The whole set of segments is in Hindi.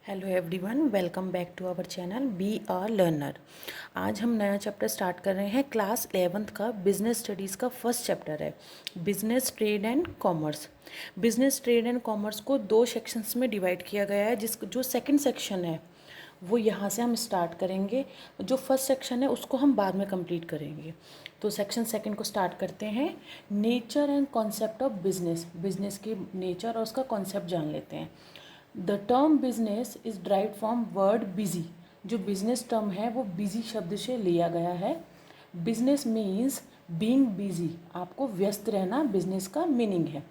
Hello everyone, welcome back to our channel B R learner. आज हम नया चैप्टर स्टार्ट कर रहे हैं। क्लास 11th का बिजनेस स्टडीज़ का फर्स्ट चैप्टर है business trade and commerce. Business trade and commerce को दो सेक्शंस में डिवाइड किया गया है। जो सेकंड सेक्शन है वो यहाँ से हम स्टार्ट करेंगे। जो फर्स्ट सेक्शन है उसको हम बाद में कंप्लीट करेंगे। तो सेक्शन सेकंड को स्टार्ट करते हैं। Nature and concept of business. Business की नेचर और उसका कॉन्सेप्ट जान लेते हैं। The term business is drive from word busy. जो बिजनेस टर्म है वो बिजी शब्द से लिया गया है। बिजनेस मीन्स बीइंग बिजी, आपको व्यस्त रहना बिजनेस का मीनिंग है।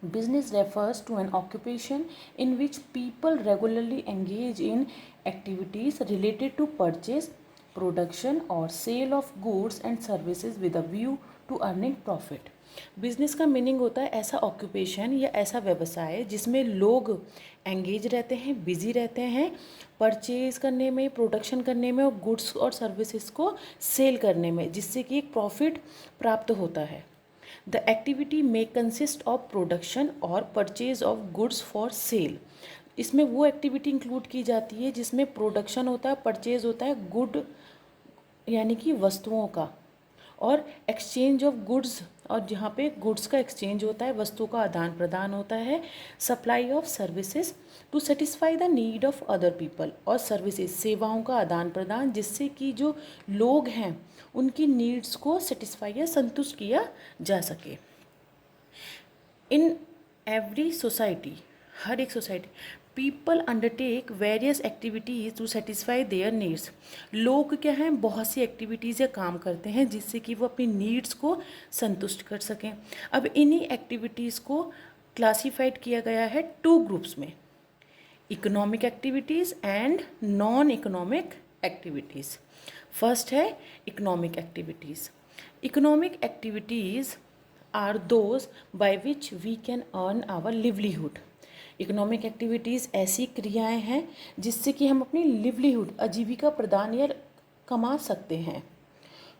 Business refers to an occupation in which people regularly engage in activities related to purchase, production और sale of goods and services with a view to earning profit. Business का मीनिंग होता है ऐसा ऑक्यूपेशन या ऐसा व्यवसाय जिसमें लोग एंगेज रहते हैं, बिजी रहते हैं परचेज करने में, प्रोडक्शन करने में और गुड्स और सर्विसेज को सेल करने में, जिससे कि एक प्रॉफिट प्राप्त होता है। The activity may consist of production और purchase of goods for sale. इसमें वो एक्टिविटी इंक्लूड की जाती है जिसमें प्रोडक्शन होता है, परचेज होता है गुड यानी कि वस्तुओं का, और एक्सचेंज ऑफ गुड्स, और जहाँ पे गुड्स का एक्सचेंज होता है, वस्तु का आदान प्रदान होता है। Supply of services to satisfy the need of other people, और सर्विसेज सेवाओं का आदान प्रदान जिससे कि जो लोग हैं उनकी नीड्स को सेटिस्फाई या संतुष्ट किया जा सके। इन एवरी सोसाइटी, हर एक society, people undertake various activities to satisfy their needs. लोग क्या हैं, बहुत सी एक्टिविटीज़ या काम करते हैं जिससे कि वो अपनी नीड्स को संतुष्ट कर सकें। अब इन्हीं एक्टिविटीज़ को क्लासीफाइड किया गया है टू ग्रुप्स में, economic activities and non economic activities. First है economic activities. Economic activities are those by which we can earn our livelihood. Economic activities ऐसी क्रियाएं हैं जिससे कि हम अपनी लिवलीहुड, आजीविका प्रदान या कमा सकते हैं।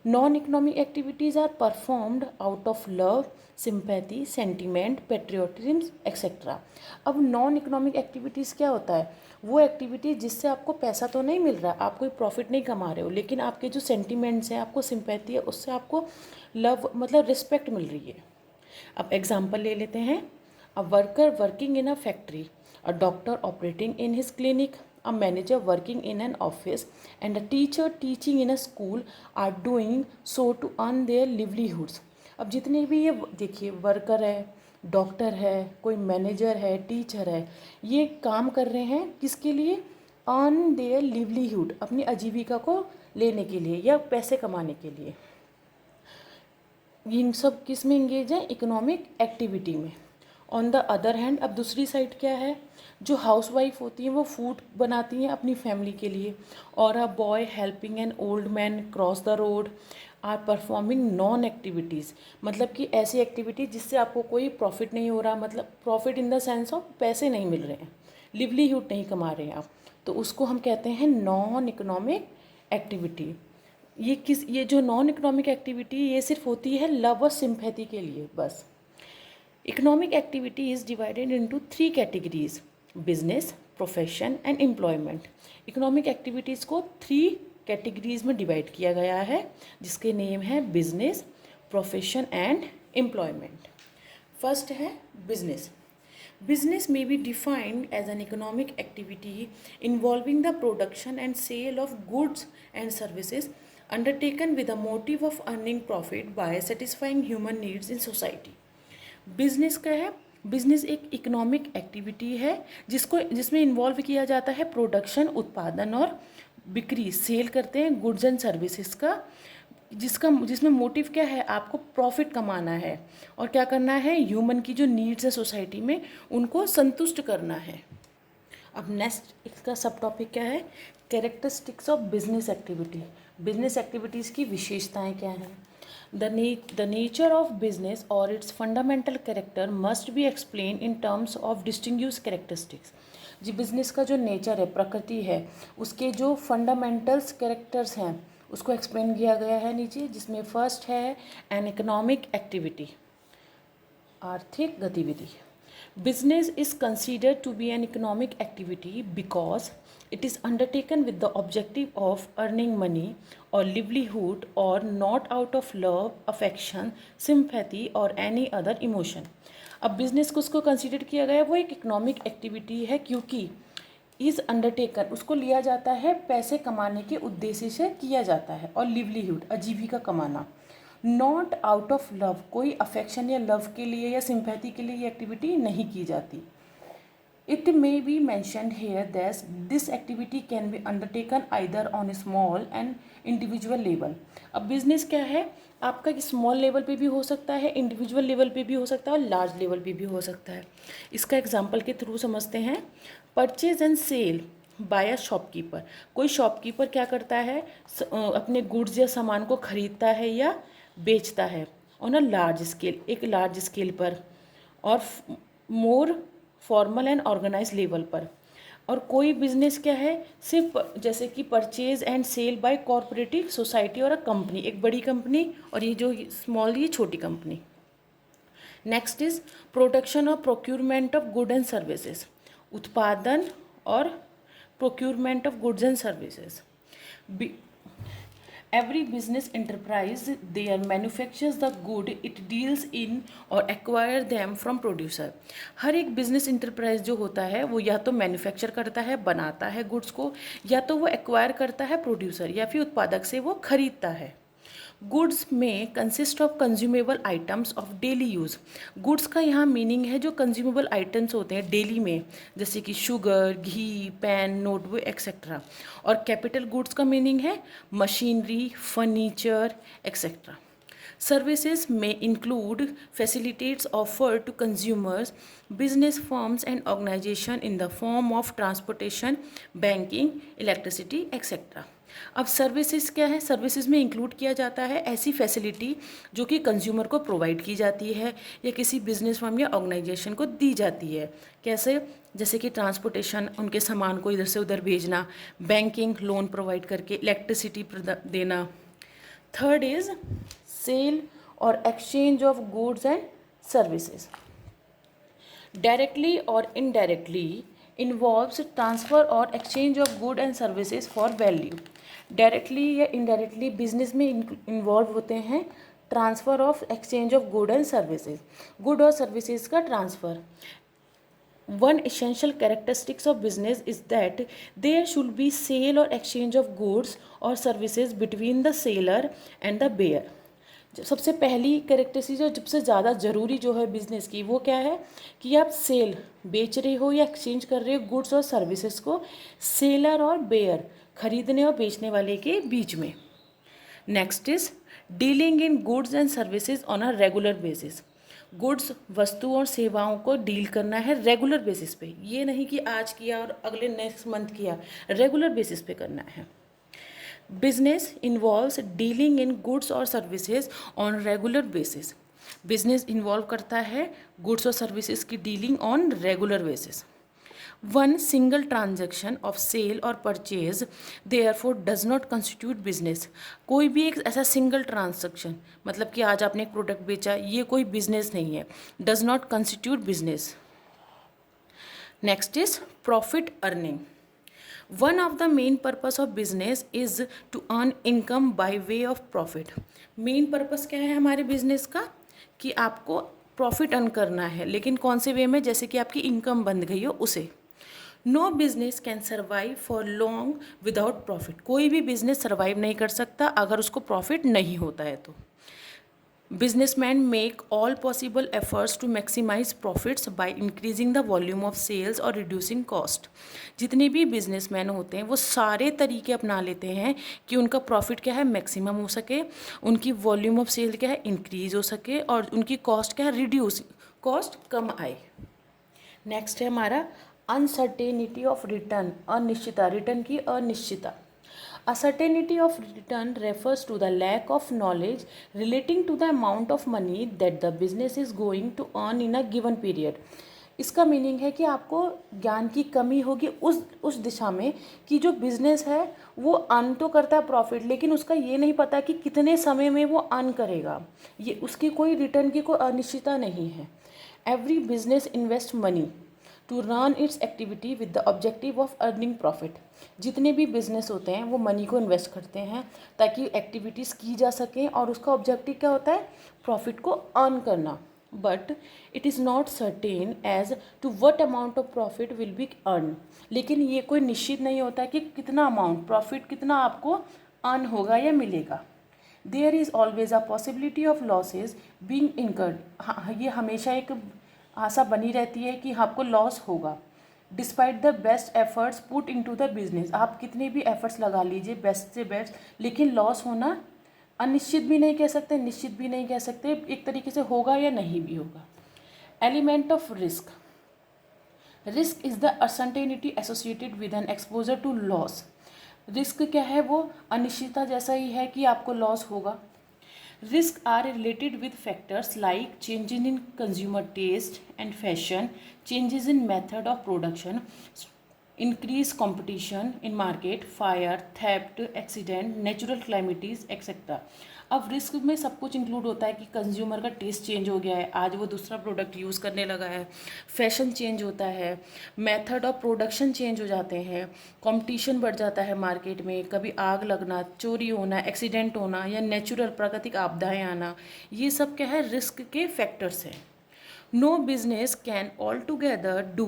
Non economic activities are performed out of love, sympathy, sentiment, patriotism etcetera. अब नॉन इकोनॉमिक एक्टिविटीज़ क्या होता है, वो एक्टिविटी जिससे आपको पैसा तो नहीं मिल रहा, आप कोई प्रॉफिट नहीं कमा रहे हो, लेकिन आपके जो सेंटिमेंट्स हैं, आपको सिंपैथी है, उससे आपको लव मतलब रिस्पेक्ट मिल रही है। अब एग्जाम्पल ले लेते हैं। A worker working in a factory, a doctor operating in his clinic, a manager working in an office and a teacher teaching in a school are doing so to earn their livelihoods। अब जितने भी ये देखिए वर्कर है, डॉक्टर है, कोई मैनेजर है, टीचर है, ये काम कर रहे हैं किसके लिए, अर्न देयर लिवलीहुड, अपनी आजीविका को लेने के लिए या पैसे कमाने के लिए। इन सब किस में इंगेज है, इकोनॉमिक एक्टिविटी में। ऑन द अदर हैंड, अब दूसरी साइड क्या है, जो हाउसवाइफ होती हैं वो फूड बनाती हैं अपनी फैमिली के लिए, और a boy helping an old man cross the road are performing non activities. मतलब कि ऐसी एक्टिविटी जिससे आपको कोई प्रॉफिट नहीं हो रहा, मतलब profit in the sense of पैसे नहीं मिल रहे हैं, लिवलीहुड नहीं कमा रहे हैं आप, तो उसको हम कहते हैं नॉन इकोनॉमिक एक्टिविटी। ये जो नॉन इकोनॉमिक एक्टिविटी ये सिर्फ होती है लव और सिंपैथी के लिए बस। Economic activity is divided into 3 categories, business, profession and employment. Economic activities को 3 कैटेगरीज में डिवाइड किया गया है जिसके नेम है business, profession and employment. First है business. Business may be defined as an economic activity involving the production and sale of goods and services undertaken with the motive of earning profit by satisfying human needs in society। Business क्या है, बिजनेस एक इकोनॉमिक एक्टिविटी है जिसमें इन्वॉल्व किया जाता है प्रोडक्शन, उत्पादन और बिक्री, सेल करते हैं गुड्स एंड सर्विसेज का, जिसमें मोटिव क्या है, आपको प्रॉफिट कमाना है और क्या करना है, ह्यूमन की जो नीड्स है सोसाइटी में उनको संतुष्ट करना है। अब नेक्स्ट इसका सब टॉपिक क्या है, characteristics of business activity. Business activities की विशेषताएं क्या हैं। द नेचर ऑफ बिजनेस और its fundamental character must be explain in terms of distinguish characteristics. जी बिजनेस का जो नेचर है, प्रकृति है, उसके जो फंडामेंटल्स कैरेक्टर्स हैं उसको एक्सप्लेन किया गया है नीचे, जिसमें फर्स्ट है एन इकोनॉमिक एक्टिविटी, आर्थिक गतिविधि। Business is considered to be an economic activity because it is undertaken with the objective of earning money or livelihood or not out of love, affection, sympathy or any other emotion. अब बिजनेस को उसको कंसिडर किया गया है वो एक इकोनॉमिक एक्टिविटी है क्योंकि इज़ अंडरटेकन उसको लिया जाता है पैसे कमाने के उद्देश्य से किया जाता है और लिवलीहुड आजीविका कमाना नॉट आउट ऑफ लव कोई अफेक्शन या लव के लिए या सिंपैथी के लिए ये एक्टिविटी नहीं की जाती. It may be mentioned here that this activity can be undertaken either on small and individual level. अब बिजनेस क्या है आपका स्मॉल लेवल पे भी हो सकता है, इंडिविजुअल लेवल पे भी हो सकता है और लार्ज लेवल पे भी हो सकता है. इसका एग्जांपल के थ्रू समझते हैं. Purchase and sale by a shopkeeper. कोई शॉपकीपर क्या करता है अपने गुड्स या सामान को खरीदता है या बेचता है ऑन अ लार्ज स्केल, एक लार्ज स्केल पर और more formal and organise level पर. और कोई बिजनेस क्या है सिर्फ जैसे कि purchase and sale by corporative society और अ कंपनी, एक बड़ी कंपनी और ये जो स्मॉल ये छोटी कंपनी. नेक्स्ट इज प्रोडक्शन और procurement of good and services. उत्पादन और procurement of goods and services. Every business enterprise there manufactures the good it deals in or acquire them from producer. हर एक बिजनेस इंटरप्राइज जो होता है वो या तो मैन्युफैक्चर करता है बनाता है गुड्स को या तो वो एक्वायर करता है प्रोड्यूसर या फिर उत्पादक से वो खरीदता है. गुड्स में consist of consumable items of daily use. Goods का यहाँ मीनिंग है जो कंज्यूमेबल आइटम्स होते हैं डेली में जैसे कि शुगर, घी, पेन, नोटबुक एक्सेट्रा. और कैपिटल गुड्स का मीनिंग है machinery, furniture etcetera. Services may include facilities offered to consumers, business firms and organizations in the form of transportation, banking, electricity, etc. अब सर्विसेज क्या है सर्विसेज में इंक्लूड किया जाता है ऐसी फैसिलिटी जो कि कंज्यूमर को प्रोवाइड की जाती है या किसी बिजनेस फर्म या ऑर्गेनाइजेशन को दी जाती है. कैसे जैसे कि ट्रांसपोर्टेशन उनके सामान को इधर से उधर भेजना, बैंकिंग लोन प्रोवाइड करके, इलेक्ट्रिसिटी देना. थर्ड इज सेल और exchange of goods and services. Directly और इनडायरेक्टली इन्वॉल्व्स ट्रांसफ़र और exchange of good and services for value. Directly या इनडायरेक्टली बिजनेस में इन्वॉल्व होते हैं transfer of exchange of good and services, good और सर्विसेज का transfer. One essential characteristics of business is that there should be sale or exchange of goods or services between the seller and the buyer. सबसे पहली कैरेक्टरिस्टिक जो सबसे ज़्यादा ज़रूरी जो है बिज़नेस की वो क्या है कि आप सेल बेच रहे हो या एक्सचेंज कर रहे हो गुड्स और सर्विसेज को सेलर और बेयर खरीदने और बेचने वाले के बीच में. Next is dealing in goods and services on a regular basis. Goods वस्तु और सेवाओं को डील करना है रेगुलर बेसिस पे, ये नहीं कि आज किया और अगले नेक्स्ट मंथ किया, रेगुलर बेसिस पे करना है. Business involves dealing in goods और services on regular basis. Business involve करता है गुड्स और सर्विसेज की dealing on regular basis. One single transaction of sale और purchase therefore does not constitute business. कोई भी एक ऐसा सिंगल ट्रांजैक्शन मतलब कि आज आपने एक प्रोडक्ट बेचा ये कोई बिजनेस नहीं है, does not constitute business. Next is profit earning. One of the main purpose of business is to earn income by way of profit. Main purpose क्या है हमारे बिजनेस का कि आपको प्रॉफिट अर्न करना है, लेकिन कौन से वे में, जैसे कि आपकी इनकम बन गई हो उसे. No business can survive for long without profit. कोई भी बिजनेस सर्वाइव नहीं कर सकता अगर उसको प्रॉफिट नहीं होता है तो. Businessman make all possible efforts to maximise profits by increasing the volume of sales और रिड्यूसिंग कॉस्ट. जितने भी बिजनेसमैन होते हैं वो सारे तरीके अपना लेते हैं कि उनका प्रॉफिट क्या है मैक्सिमम हो सके, उनकी वॉल्यूम ऑफ सेल क्या है इंक्रीज हो सके और उनकी कॉस्ट क्या है रिड्यूस, कॉस्ट कम आए. नेक्स्ट है हमारा अनसर्टेनिटी ऑफ रिटर्न. अनिश्चितता, रिटर्न की अनिश्चितता. Uncertainty of return refers to the lack of knowledge relating to the amount of money that the business is going to earn in a given period. इसका मीनिंग है कि आपको ज्ञान की कमी होगी उस दिशा में कि जो बिजनेस है वो अर्न तो करता है प्रॉफिट, लेकिन उसका ये नहीं पता कि कितने समय में वो अर्न करेगा. ये उसकी कोई रिटर्न की कोई अनिश्चितता नहीं है. Every business invest money to run its activity with the objective of earning profit. जितने भी बिजनेस होते हैं वो मनी को इन्वेस्ट करते हैं ताकि एक्टिविटीज़ की जा सकें और उसका ऑब्जेक्टिव क्या होता है, प्रॉफिट को अर्न करना। But it is not certain as to what amount of profit will be earn. लेकिन ये कोई निश्चित नहीं होता कि कितना अमाउंट प्रॉफिट कितना आपको अर्न होगा या मिलेगा। There is always a possibility of losses being incurred. हाँ, ये हमेशा एक आशा बनी रहती है कि आपको लॉस होगा। Despite the best efforts put into the business. आप कितने भी एफर्ट्स लगा लीजिए बेस्ट से बेस्ट, लेकिन लॉस होना अनिश्चित भी नहीं कह सकते, निश्चित भी नहीं कह सकते, एक तरीके से होगा या नहीं भी होगा। Element of risk. Risk is the uncertainty associated with an exposure to loss. Risk क्या है, वो अनिश्चितता जैसा ही है कि आपको लॉस होगा। Risk are related with factors like changes in consumer taste and fashion, changes in method of production, increase competition in market, fire, theft, accident, natural calamities etcetera. अब रिस्क में सब कुछ इंक्लूड होता है कि कंज्यूमर का टेस्ट चेंज हो गया है, आज वो दूसरा प्रोडक्ट यूज़ करने लगा है, फैशन चेंज होता है, मेथड ऑफ प्रोडक्शन चेंज हो जाते हैं, कंपटीशन बढ़ जाता है मार्केट में, कभी आग लगना, चोरी होना, एक्सीडेंट होना या नेचुरल प्राकृतिक आपदाएं आना, ये सब क्या है, रिस्क के फैक्टर्स हैं। No business can altogether do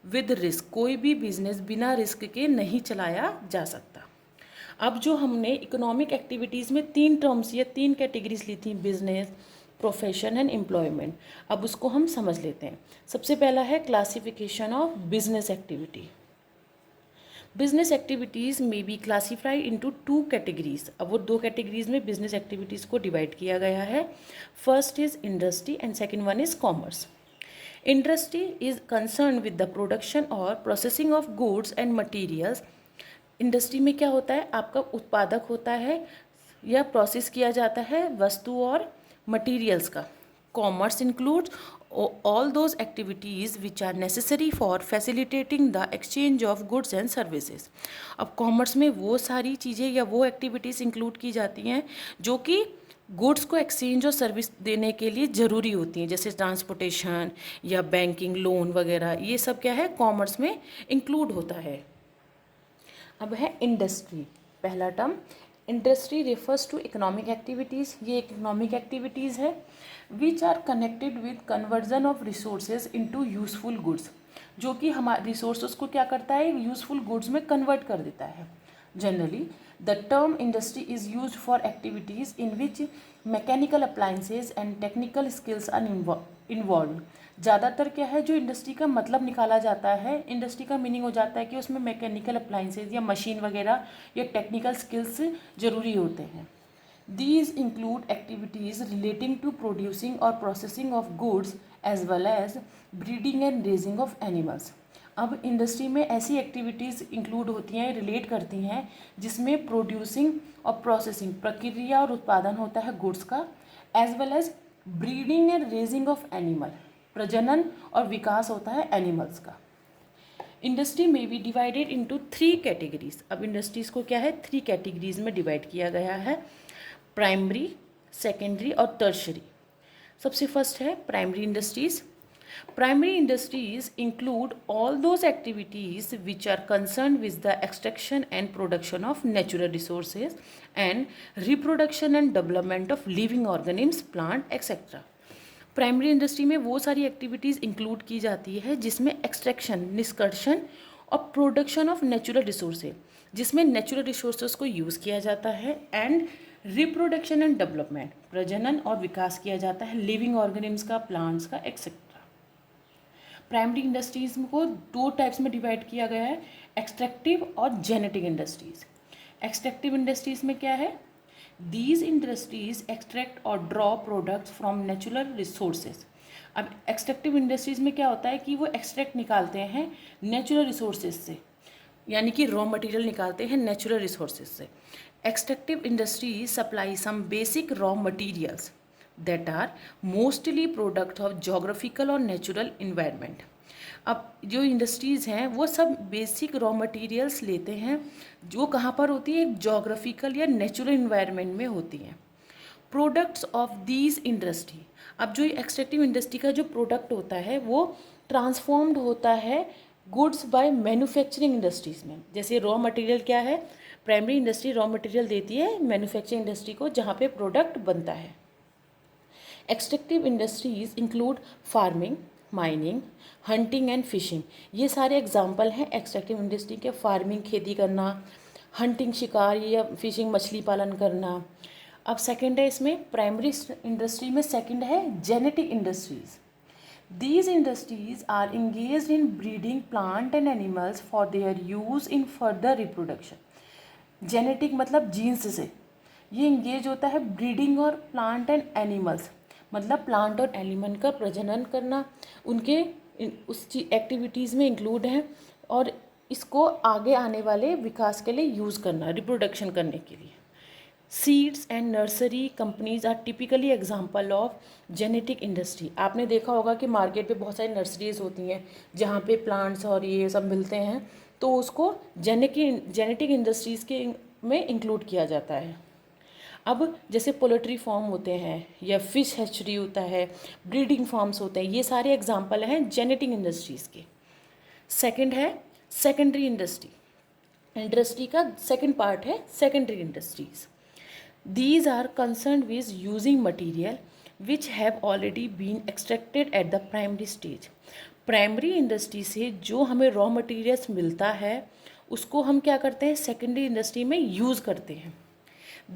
with risk. कोई भी बिजनेस बिना रिस्क के नहीं चलाया जा सकता। अब जो हमने इकोनॉमिक एक्टिविटीज़ में 3 टर्म्स या 3 कैटेगरीज ली थी, बिजनेस, प्रोफेशन एंड एम्प्लॉयमेंट, अब उसको हम समझ लेते हैं। सबसे पहला है classification of business activity. Business activities में बी क्लासीफाइड इनटू 2 कैटेगरीज। अब वो 2 कैटेगरीज में बिजनेस एक्टिविटीज़ को डिवाइड किया गया है। First is industry and second one is commerce. Industry is concern with the production और processing of goods and materials. Industry में क्या होता है, आपका उत्पादक होता है या प्रोसेस किया जाता है वस्तु और मटीरियल्स का। Commerce includes all those activities which are necessary for facilitating the exchange of goods and services। अब कॉमर्स में वो सारी चीज़ें या वो एक्टिविटीज़ इंक्लूड की जाती हैं जो कि गुड्स को एक्सचेंज और सर्विस देने के लिए ज़रूरी होती हैं, जैसे ट्रांसपोर्टेशन या बैंकिंग, लोन वगैरह, ये सब क्या है, कॉमर्स में इंक्लूड होता है। अब है इंडस्ट्री। पहला term industry refers to economic activities. ये इकोनॉमिक एक्टिविटीज़ है which are connected with conversion of resources into useful goods, जो कि हमारे रिसोर्सेज को क्या करता है, यूजफुल गुड्स में कन्वर्ट कर देता है। Generally the term industry is used for activities in which mechanical appliances and technical skills are involve. ज़्यादातर क्या है, जो इंडस्ट्री का मतलब निकाला जाता है, इंडस्ट्री का मीनिंग हो जाता है कि उसमें मैकेनिकल अप्लाइंसेज या मशीन वगैरह या टेक्निकल स्किल्स ज़रूरी होते हैं। These include activities relating to producing or processing of goods as well as breeding and raising of animals। अब इंडस्ट्री में ऐसी एक्टिविटीज़ इंक्लूड होती हैं, रिलेट करती हैं, जिसमें प्रोड्यूसिंग और प्रोसेसिंग, प्रक्रिया और उत्पादन होता है गुड्स का, as well as breeding and raising of animal, प्रजनन और विकास होता है एनिमल्स का। इंडस्ट्री में बी डिवाइडेड इनटू 3 कैटेगरीज। अब इंडस्ट्रीज़ को क्या है, 3 कैटेगरीज में डिवाइड किया गया है, प्राइमरी, सेकेंडरी और टर्शरी। सबसे फर्स्ट है primary industries. Primary industries include all those activities which are concern with the extraction and production of natural resources and reproduction and development of living organisms, plant etcetera. Primary industry में वो सारी एक्टिविटीज़ इंक्लूड की जाती है जिसमें एक्सट्रैक्शन, निष्कर्षण और प्रोडक्शन ऑफ नेचुरल रिसोर्सेज, जिसमें नेचुरल रिसोर्सेज को यूज़ किया जाता है, एंड रिप्रोडक्शन एंड डेवलपमेंट, प्रजनन और विकास किया जाता है लिविंग ऑर्गेनिम्स का, प्लांट्स का एक्सेट्रा। प्राइमरी इंडस्ट्रीज को 2 टाइप्स में डिवाइड किया गया है, एक्सट्रैक्टिव और जेनेटिक इंडस्ट्रीज। एक्सट्रैक्टिव इंडस्ट्रीज में क्या है, दीज इंडस्ट्रीज एक्सट्रैक्ट और draw products from natural resources. अब एक्सट्रैक्टिव इंडस्ट्रीज में क्या होता है कि वो एक्सट्रैक्ट निकालते हैं नेचुरल रिसोर्सेज से, यानी कि रॉ मटेरियल निकालते हैं नेचुरल रिसोर्सेज से। Extractive industries supply some basic raw materials that are mostly product of geographical और natural environment। अब जो इंडस्ट्रीज़ हैं वो सब बेसिक रॉ मटेरियल्स लेते हैं जो कहाँ पर होती है, जोग्राफिकल या नेचुरल इन्वायरमेंट में होती हैं। Products of these industry. अब जो एक्सट्रैक्टिव इंडस्ट्री का जो प्रोडक्ट होता है वो ट्रांसफॉर्म्ड होता है गुड्स बाय मैन्युफैक्चरिंग इंडस्ट्रीज़ में। जैसे रॉ मटेरियल क्या है, प्राइमरी इंडस्ट्री रॉ मटेरियल देती है मैन्युफैक्चरिंग इंडस्ट्री को जहाँ पे प्रोडक्ट बनता है। Extractive industries include farming, mining, hunting and fishing. ये सारे एग्जाम्पल हैं एक्सट्रैक्टिव इंडस्ट्री के। फार्मिंग खेती करना, हंटिंग शिकार या फिशिंग मछली पालन करना। अब सेकंड है इसमें प्राइमरी इंडस्ट्री में सेकंड है genetic industries. These industries are engaged in breeding plant and animals for their use in further reproduction. Genetic मतलब जीन्स से ये इंगेज होता है ब्रीडिंग और प्लांट एंड एनिमल्स, मतलब प्लांट और एनिमल का प्रजनन करना उनके उस एक्टिविटीज़ में इंक्लूड हैं और इसको आगे आने वाले विकास के लिए यूज़ करना, रिप्रोडक्शन करने के लिए। Seeds and nursery companies are typically example of genetic industry. आपने देखा होगा कि मार्केट पे बहुत सारी नर्सरीज होती हैं जहाँ पे प्लांट्स और ये सब मिलते हैं, तो उसको जेनेटिक इंडस्ट्रीज़ के में इंक्लूड किया जाता है। अब जैसे पोल्ट्री फार्म होते हैं या फिश हैचरी होता है, ब्रीडिंग फार्म्स होते हैं, ये सारे एग्जाम्पल हैं जेनेटिक इंडस्ट्रीज़ के। सेकंड है सेकेंडरी इंडस्ट्री। इंडस्ट्री का सेकंड पार्ट है secondary industries. These are concerned with using material which have already been extracted at the primary stage. Primary industry से जो हमें रॉ मटेरियल्स मिलता है उसको हम क्या करते हैं, सेकेंडरी इंडस्ट्री में यूज़ करते हैं।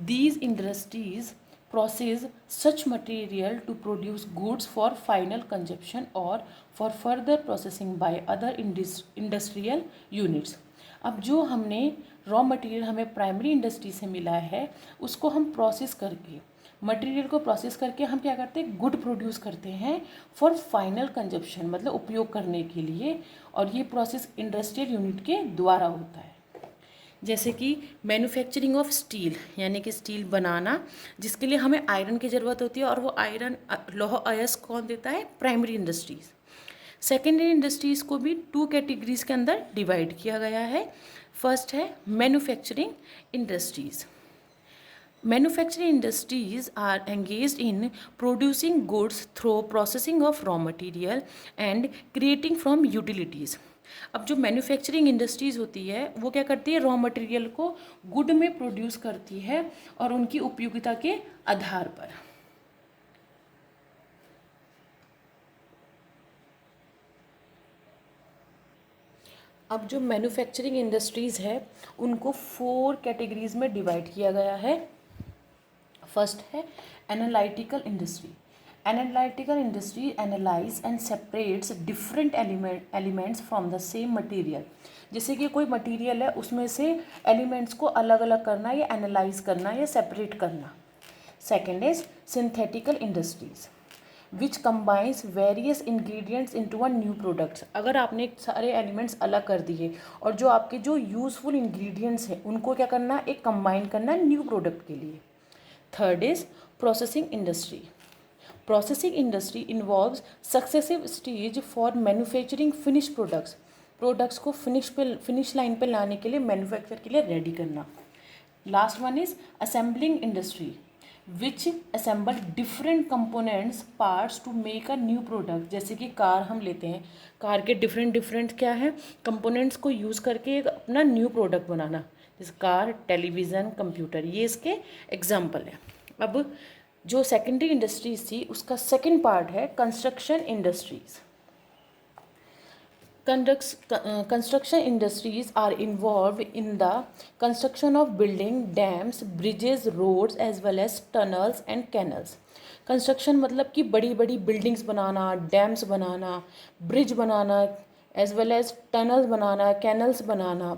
These industries process such material to produce goods for final consumption or for further processing by other industrial units. अब जो हमने रॉ मटेरियल हमें प्राइमरी इंडस्ट्री से मिला है उसको हम प्रोसेस करके, मटेरियल को प्रोसेस करके हम क्या करते हैं, गुड प्रोड्यूस करते हैं फॉर फाइनल कंजप्शन, मतलब उपयोग करने के लिए, और ये प्रोसेस इंडस्ट्रियल यूनिट के द्वारा होता है। जैसे कि मैन्युफैक्चरिंग ऑफ स्टील, यानी कि स्टील बनाना जिसके लिए हमें आयरन की ज़रूरत होती है और वो आयरन लौह अयस्क कौन देता है, प्राइमरी इंडस्ट्रीज़। सेकेंडरी इंडस्ट्रीज़ को भी टू कैटेगरीज़ के अंदर डिवाइड किया गया है। फर्स्ट है manufacturing industries. Manufacturing industries are engaged in producing goods through processing of raw material and creating from utilities. अब जो मैन्युफैक्चरिंग इंडस्ट्रीज़ होती है वो क्या करती है, रॉ मटेरियल को गुड में प्रोड्यूस करती है और उनकी उपयोगिता के आधार पर। अब जो मैन्युफैक्चरिंग इंडस्ट्रीज़ है उनको 4 कैटेगरीज़ में डिवाइड किया गया है। फर्स्ट है analytical industry. Analytical industry analyse and separates different elements from the same material. जैसे कि कोई मटेरियल है उसमें से एलिमेंट्स को अलग अलग करना या एनालाइज करना या सेपरेट करना। Second is synthetical industries which combines various ingredients into a new products. अगर आपने सारे एलिमेंट्स अलग कर दिए और जो आपके जो यूजफुल इंग्रेडिएंट्स हैं उनको क्या करना, एक कंबाइन करना न्यू प्रोडक्ट के लिए। Third is processing industry. Processing industry involves successive stage for manufacturing finish products को फिनिश लाइन पे लाने के लिए, मैन्युफैक्चर के लिए रेडी करना। Last one is assembling industry which assemble different components parts to make a new product. जैसे कि कार हम लेते हैं, कार के डिफरेंट क्या है, कंपोनेंट्स को यूज़ करके एक अपना न्यू प्रोडक्ट बनाना, जैसे कार, टेलीविज़न, कंप्यूटर, ये इसके एग्जाम्पल है। अब जो सेकेंडरी इंडस्ट्रीज थी उसका सेकेंड पार्ट है construction industries. Construction industries are involved in the construction of building, dams, bridges, roads as well as tunnels and canals. Construction मतलब कि बड़ी बड़ी बिल्डिंग्स बनाना, डैम्स बनाना, ब्रिज बनाना, एज वेल एज टनल्स बनाना, कैनल्स बनाना।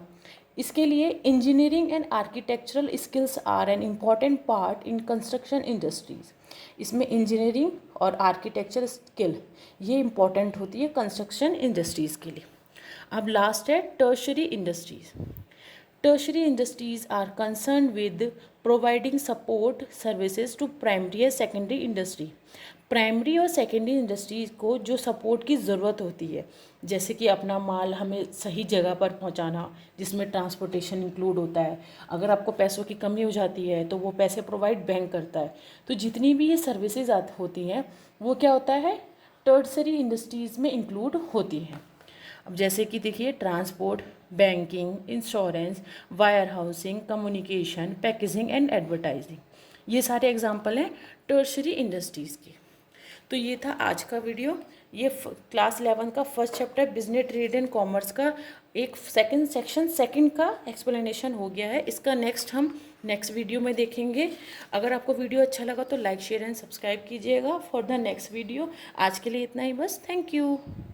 इसके लिए engineering and architectural skills are an important part in construction industries. इसमें इंजीनियरिंग और आर्किटेक्चर स्किल ये इम्पॉर्टेंट होती है कंस्ट्रक्शन इंडस्ट्रीज़ के लिए। अब लास्ट है tertiary industries. Tertiary industries are concern with providing support services to primary and secondary industry. Primary और सेकेंडरी इंडस्ट्रीज़ को जो सपोर्ट की ज़रूरत होती है, जैसे कि अपना माल हमें सही जगह पर पहुंचाना, जिसमें ट्रांसपोर्टेशन इंक्लूड होता है। अगर आपको पैसों की कमी हो जाती है तो वो पैसे प्रोवाइड बैंक करता है। तो जितनी भी ये सर्विसेज होती हैं वो क्या होता है, टर्सरी इंडस्ट्रीज़ में इंक्लूड होती हैं। अब जैसे कि देखिए, transport, banking, insurance, wire housing, communication, packaging and advertising, ये सारे एग्जाम्पल हैं टर्शरी इंडस्ट्रीज़ के। तो ये था आज का वीडियो। ये क्लास 11 का first chapter business trade and commerce का एक सेकंड सेक्शन सेकंड का एक्सप्लेनेशन हो गया है। इसका नेक्स्ट हम नेक्स्ट वीडियो में देखेंगे। अगर आपको वीडियो अच्छा लगा तो लाइक शेयर एंड सब्सक्राइब कीजिएगा फॉर द नेक्स्ट वीडियो। आज के लिए इतना ही बस। Thank you.